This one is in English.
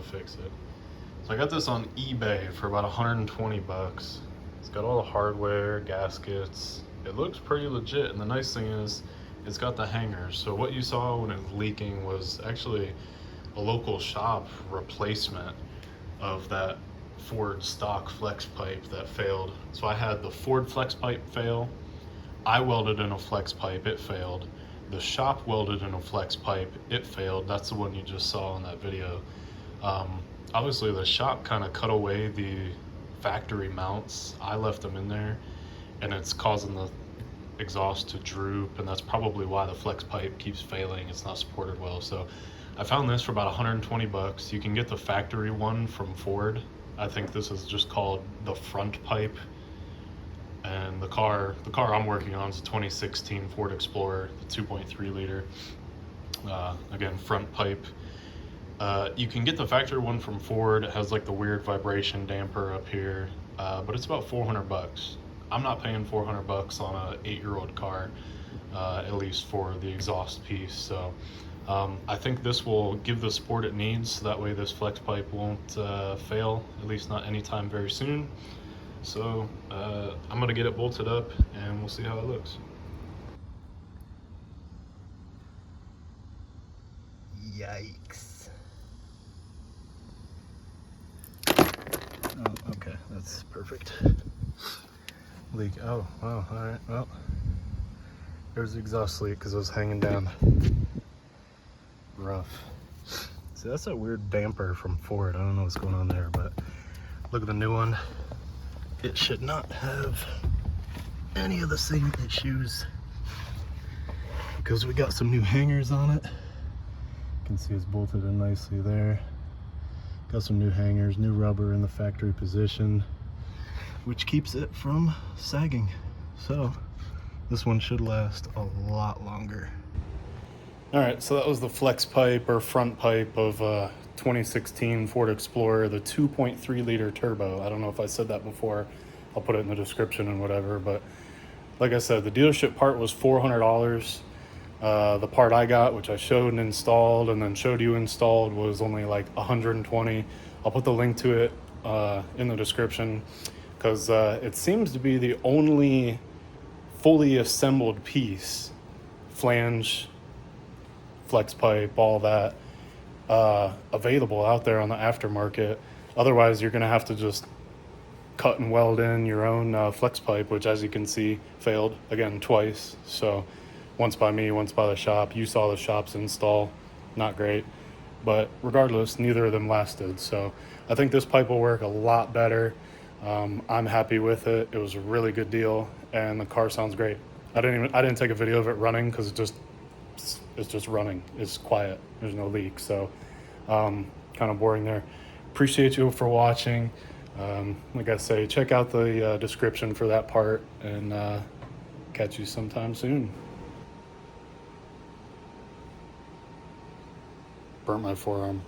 fix it. So I got this on eBay for about 120 bucks. It's got all the hardware, gaskets. It looks pretty legit, and the nice thing is it's got the hangers. So what you saw when it was leaking was actually a local shop replacement of that Ford stock flex pipe that failed. So I had the Ford flex pipe fail. I welded in a flex pipe, it failed. The shop welded in a flex pipe, it failed. That's the one you just saw in that video. Obviously the shop kind of cut away the factory mounts. I left them in there, and it's causing the exhaust to droop, and that's probably why the flex pipe keeps failing. It's not supported well. So I found this for about 120 bucks. You can get the factory one from Ford. I think this is just called the front pipe. And the car I'm working on is a 2016 Ford Explorer, the 2.3 liter. Again, front pipe. You can get the factory one from Ford. It has like the weird vibration damper up here, but it's about 400 bucks. I'm not paying 400 bucks on a 8-year-old car, at least for the exhaust piece. So I think this will give the support it needs, so that way this flex pipe won't fail, at least not anytime very soon. So I'm gonna get it bolted up and we'll see how it looks. Yikes. Oh, okay, that's perfect. Leak, oh, wow, all right, well, there's the exhaust leak because it was hanging down. Rough. See, that's that weird damper from Ford. I don't know what's going on there, but look at the new one. It should not have any of the same issues because we got some new hangers on it. You can see it's bolted in nicely there. Got some new hangers, new rubber in the factory position, which keeps it from sagging. So this one should last a lot longer. All right, so that was the flex pipe or front pipe of 2016 Ford Explorer, the 2.3 liter turbo. I don't know if I said that before. I'll put it in the description and whatever, but like I said, the dealership part was $400. The part I got, which I showed and installed and then showed you installed, was only like 120. I'll put the link to it in the description because it seems to be the only fully assembled piece, flange, flex pipe, all that, available out there on the aftermarket. Otherwise, you're gonna have to just cut and weld in your own flex pipe, which, as you can see, failed again twice. So once by me, once by the shop. You saw the shop's install, not great, but regardless, neither of them lasted. So I think this pipe will work a lot better. I'm happy with it. It was a really good deal, and the car sounds great. I didn't take a video of it running because it's just running. It's quiet. There's no leak. So kind of boring there. Appreciate you for watching. Like I say, check out the description for that part, and catch you sometime soon. Burnt my forearm.